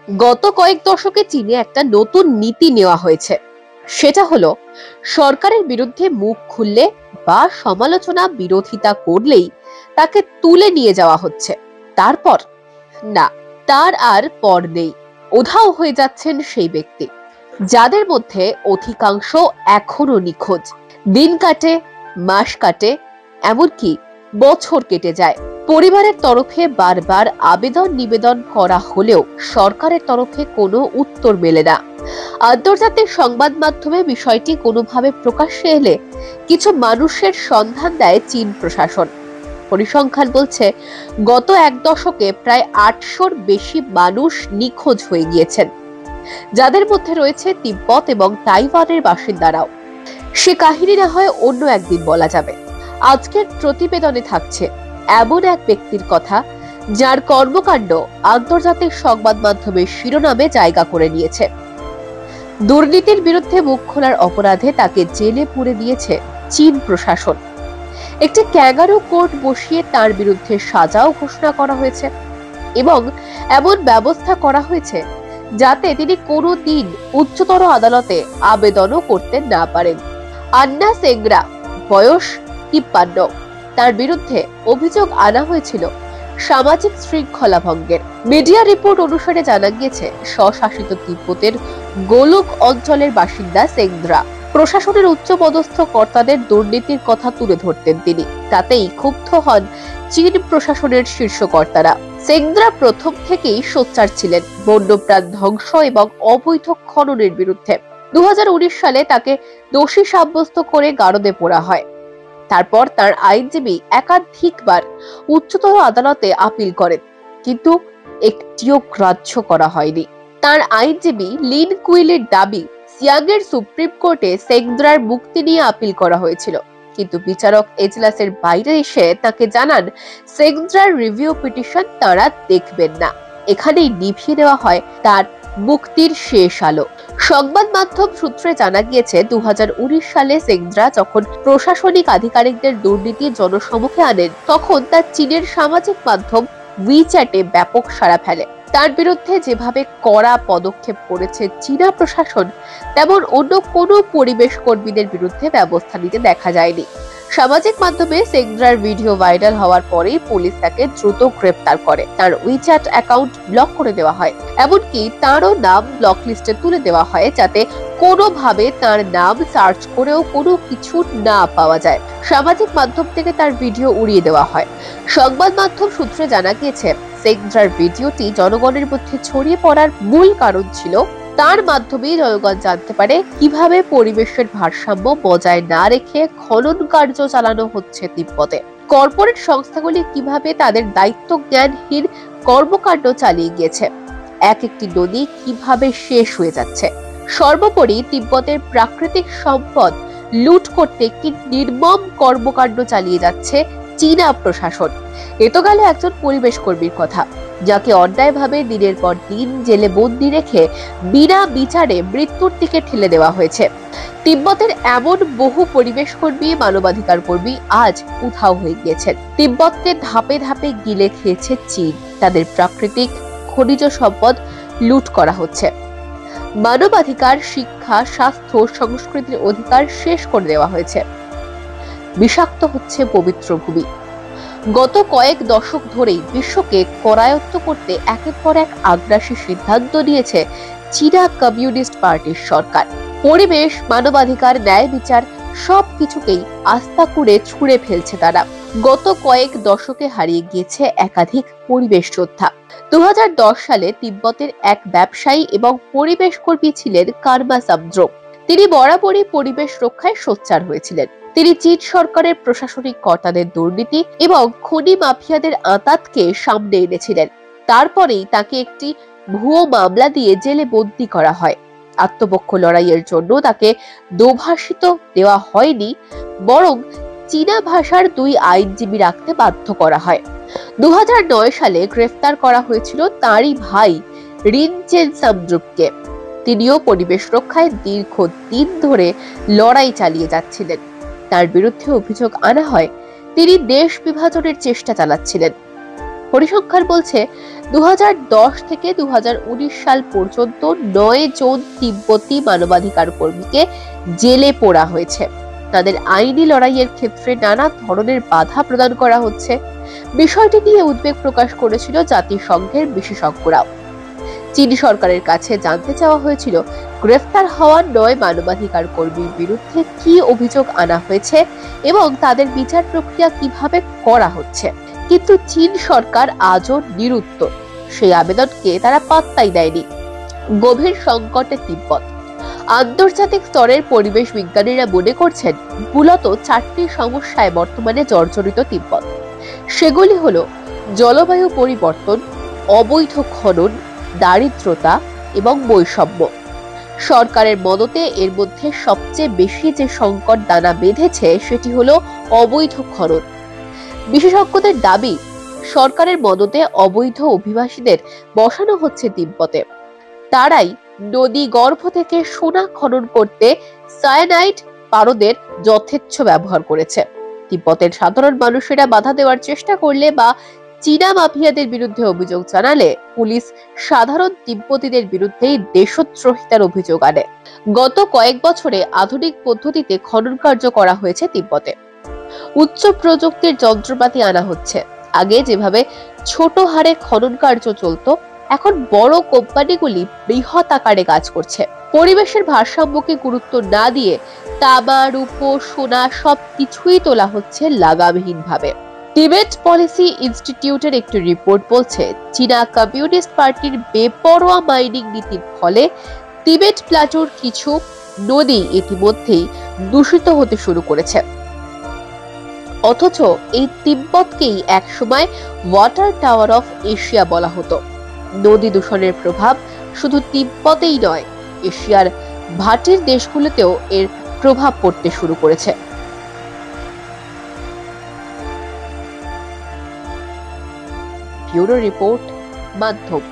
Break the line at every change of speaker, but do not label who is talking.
গত কয়েক দশকে চীনে একটা নতুন নীতি নেওয়া হয়েছে। সেটা হলো, সরকারের বিরুদ্ধে মুখ খুললে বা সমালোচনা বিরোধিতা করলেই তাকে তুলে নিয়ে যাওয়া হচ্ছে। তারপর না, তার আর পর নেই। উধাও হয়ে যাচ্ছেন সেই ব্যক্তি, যাদের মধ্যে অধিকাংশ এখনো নিখোঁজ। দিন কাটে, মাস কাটে, এমনকি বছর কেটে যায়। পরিবারের তরফে বারবার আবেদন নিবেদন করা হলেও সরকারের তরফে কোনো উত্তর মেলে না। আন্তর্জাতিক সংবাদ মাধ্যমে বিষয়টি কোনোভাবে প্রকাশ্যে এলে কিছু মানুষের সন্ধান দেয় চীন প্রশাসন। পরিসংখ্যান বলছে, গত এক দশকে প্রায় ৮০০-র বেশি মানুষ নিখোঁজ হয়ে গিয়েছেন, যাদের মধ্যে রয়েছে তিব্বত এবং তাইওয়ানের বাসিন্দারাও। সে কাহিনী না হয় অন্য একদিন বলা যাবে। আজকের প্রতিবেদনে থাকছে এমন এক ব্যক্তির কথা, যার কর্মকাণ্ড আন্তর্জাতিক সংবাদ মাধ্যমের শিরোনামে জায়গা করে নিয়েছে। দুর্নীতির বিরুদ্ধে মুখ খোলার অপরাধে তাকে জেলে পুরে দিয়েছে চীন প্রশাসন। একটি ক্যাঙ্গারু কোর্ট বসিয়ে তার বিরুদ্ধে সাজাও ঘোষণা করা হয়েছে এবং এমন ব্যবস্থা করা হয়েছে যাতে তিনি কোনোদিন উচ্চতর আদালতে আবেদনও করতে না পারেন। আন্না সেংগ্রা, বয়স ৫৩। তার বিরুদ্ধে অভিযোগ আনা হয়েছিল সামাজিক শৃঙ্খলা ভঙ্গের। মিডিয়া রিপোর্ট অনুসারে জানা গিয়েছে, স্বশাসিত তিব্বতের গোলক অঞ্চলের বাসিন্দা সেংগ্রা প্রশাসনের উচ্চপদস্থ কর্তাদের দুর্নীতির কথা তুলে ধরতেন তিনি। তাতেই ক্ষুব্ধ হন চীন প্রশাসনের শীর্ষ কর্তারা। সেংগ্রা প্রথম থেকেই সোচ্চার ছিলেন বন্যপ্রাণ ধ্বংস এবং অবৈধ খননের বিরুদ্ধে। ২০১৯ সালে তাকে দোষী সাব্যস্ত করে গারদে পোড়া হয়। তারপর তার আইনজীবী একাধিকবার উচ্চতর আদালতে আপিল করেন, কিন্তু একটিও গ্রাহ্য করা হয়নি। তার আইনজীবী লিন কুইলের দাবি, সিয়াংয়ের সুপ্রিম কোর্টে সেংগ্রার মুক্তি নিয়ে আপিল করা হয়েছিল, কিন্তু বিচারক এজলাসের বাইরে এসে তাকে জানান সেংগ্রার রিভিউ পিটিশন তারা দেখবেন না। এখানেই নিভিয়ে দেওয়া হয় তার মুক্তির শেষ আলো। সংবাদ মাধ্যম সূত্রে জানা গিয়েছে, ২০১৯ সালে সেংগ্রা যখন প্রশাসনিক আধিকারিকদের দুর্নীতি জনসমুখে আনেন, তখন তার চীনের সামাজিক মাধ্যম উইচ্যাটে ব্যাপক সাড়া ফেলে। তার বিরুদ্ধে যেভাবে কড়া পদক্ষেপ করেছে চীনা প্রশাসন, তেমন অন্য কোনো পরিবেশ কর্মীদের বিরুদ্ধে ব্যবস্থা নিতে দেখা যায়নি। সামাজিক মাধ্যমে সেংগ্রার ভিডিও ভাইরাল হওয়ার পরেই পুলিশ তাকে দ্রুত গ্রেফতার করে। তার উইচ্যাট অ্যাকাউন্ট ব্লক করে দেওয়া হয়, এমনকি তারও নাম ব্লক লিস্টে তুলে দেওয়া হয়, যাতে কোনোভাবে তার নাম সার্চ করেও কোনো কিছু না পাওয়া যায়। সামাজিক মাধ্যম থেকে তার ভিডিও উড়িয়ে দেওয়া হয়। সংবাদ মাধ্যম সূত্রে জানা গিয়েছে, সেংগ্রার ভিডিওটি জনগণের মধ্যে ছড়িয়ে পড়ার মূল কারণ ছিল তার মাধ্যমে জনগণ জানতে পারে কিভাবে পরিবেশের ভারসাম্য বজায় না রেখে খনন কার্য চালানো হচ্ছে তিব্বতে। কর্পোরেট সংস্থাগুলি কিভাবে তাদের দায়িত্ব জ্ঞানহীন কর্মকাণ্ড চালিয়ে গিয়েছে, এক একটি নদী কিভাবে শেষ হয়ে যাচ্ছে। সর্বোপরি তিব্বতের প্রাকৃতিক সম্পদ লুট করতে একটি নির্মম কর্মকাণ্ড চালিয়ে যাচ্ছে চীনা প্রশাসন। এ তো গেল একজন পরিবেশ কর্মীর কথা, যাকে অন্যায়ভাবে দিনের পর দিন জেলে বন্দি রেখে বিনা বিচারে মৃত্যুর দিকে ঠেলে দেওয়া হয়েছে। তিব্বতের এমন বহু পরিবেশ কর্মী, মানবাধিকার কর্মী আজ উধাও হয়ে গিয়েছেন। তিব্বতকে ধাপে ধাপে গিলে খেয়েছে চীন। তাদের প্রাকৃতিক খনিজ সম্পদ লুট করা হচ্ছে। মানবাধিকার, শিক্ষা, স্বাস্থ্য, সংস্কৃতির অধিকার শেষ করে দেওয়া হয়েছে। বিষাক্ত হচ্ছে পবিত্র ভূমি। গত কয়েক দশক ধরেই বিশ্বকে করায়ত্ত করতে একের পর এক আগ্রাসী সিদ্ধান্ত নিয়েছে চীনা কমিউনিস্ট পার্টির সরকার। পরিবেশ, মানবাধিকার, ন্যায় বিচার সবকিছুকেই আস্থা করে ছুঁড়ে ফেলছে তারা। গত কয়েক দশকে হারিয়ে গিয়েছে একাধিক পরিবেশ যোদ্ধা। ২০১০ সালে তিব্বতের এক ব্যবসায়ী এবং পরিবেশ কর্মী ছিলেন কার্মা সামদ্রোম। তিনি বরাবরই পরিবেশ রক্ষায় সোচ্চার হয়েছিলেন। তিনি চীন সরকারের প্রশাসনিক কর্তাদের দুর্নীতি এবং খনি মাফিয়াদের আঁতাতকে সামনে এনেছিলেন। তারপরেই তাকে একটি ভুয়ো মামলা দিয়ে জেলে বন্দী করা হয়। আত্মপক্ষ লড়াইয়ের জন্য তাকে দোভাষিত দেওয়া হয়নি, বরং চীনা ভাষার ২ আইনজীবী রাখতে বাধ্য করা হয়। ২০০৯ সালে গ্রেফতার করা হয়েছিল তারই ভাই রিনচেন সামদ্রুপকে। তিনিও পরিবেশ রক্ষায় দীর্ঘদিন ধরে লড়াই চালিয়ে যাচ্ছিলেন। তার বিরুদ্ধে অভিযোগ আনা হয় তিনি দেশ বিভাজনের চেষ্টা চালাচ্ছিলেন। পরিসংখ্যান বলছে 2010 থেকে 2019 সাল পর্যন্ত 9 জন তিব্বতী মানবাধিকার কর্মীকে জেলে পোড়া হয়েছে। তাদের আইনি লড়াইয়ের ক্ষেত্রে নানা ধরনের বাধা প্রদান করা হচ্ছে। বিষয়টি নিয়ে উদ্বেগ প্রকাশ করেছিল জাতিসংঘের বিশেষজ্ঞরাও। চীন সরকারের কাছে জানতে চাওয়া হয়েছিল গ্রেফতার হওয়া 9 মানবাধিকার কর্মীর বিরুদ্ধে কি অভিযোগ আনা হয়েছে এবং তাদের বিচার প্রক্রিয়া কিভাবে করা হচ্ছে, কিন্তু চীন সরকার আজও নিরুত্তর। সেই আবেদনকে তারা পাত্তাই দেয়নি। গভীর সংকটে তিব্বত। আন্তর্জাতিক স্তরের পরিবেশ বিজ্ঞানীরা মনে করছেন মূলত 4টি সমস্যায় বর্তমানে জর্জরিত তিব্বত। সেগুলি হলো জলবায়ু পরিবর্তন, অবৈধ খনন, দারিদ্রতা এবং বৈষম্য। সরকারের মদতে এর মধ্যে সবচেয়ে বেশি যে সংকট দানা বেঁধেছে সেটি হলো অবৈধ খনন। বিশেষজ্ঞদের দাবি, সরকারের মদতে অবৈধ অভিবাসীদের বসানো হচ্ছে তিব্বতে। তারাই নদী গর্ভ থেকে সোনা খনন করতে সায়ানাইড পারদের যথেচ্ছ ব্যবহার করেছে। তিব্বতের সাধারণ মানুষেরা বাধা দেওয়ার চেষ্টা করলে বা চীনা মাফিয়াদের বিরুদ্ধে অভিযোগ জানালে পুলিশ সাধারণ তিব্বতীদের বিরুদ্ধেই দেশদ্রোহিতার অভিযোগ আনে। গত কয়েক বছরে আধুনিক পদ্ধতিতে খনন কার্য করা হয়েছে তিব্বতে। উচ্চ প্রযুক্তির যন্ত্রপাতি আনা হচ্ছে। আগে যেভাবে ছোট হারে খনন কার্য চলতো, এখন বড় কোম্পানিগুলি বৃহৎ আকারে কাজ করছে। পরিবেশের ভারসাম্যকে গুরুত্ব না দিয়ে তামা, রূপো, সোনা সবকিছুই তোলা হচ্ছে লাগামহীনভাবে। টিবেট পলিসি ইনস্টিটিউটের একটি রিপোর্ট বলছে, চীনা কমিউনিস্ট পার্টির বেপরোয়া মাইনিং নীতির ফলে টিবেট প্লাটোর কিছু নদী ইতিমধ্যেই দূষিত হতে শুরু করেছে। অথচ এই তিব্বতকেই একসময় ওয়াটার টাওয়ার অফ এশিয়া বলা হতো। নদী দূষণের প্রভাব শুধু তিব্বতেই নয়, এশিয়ার ভাটির দেশগুলোতেও এর প্রভাব পড়তে শুরু করেছে। ব্যুরো রিপোর্ট, মাধ্যম।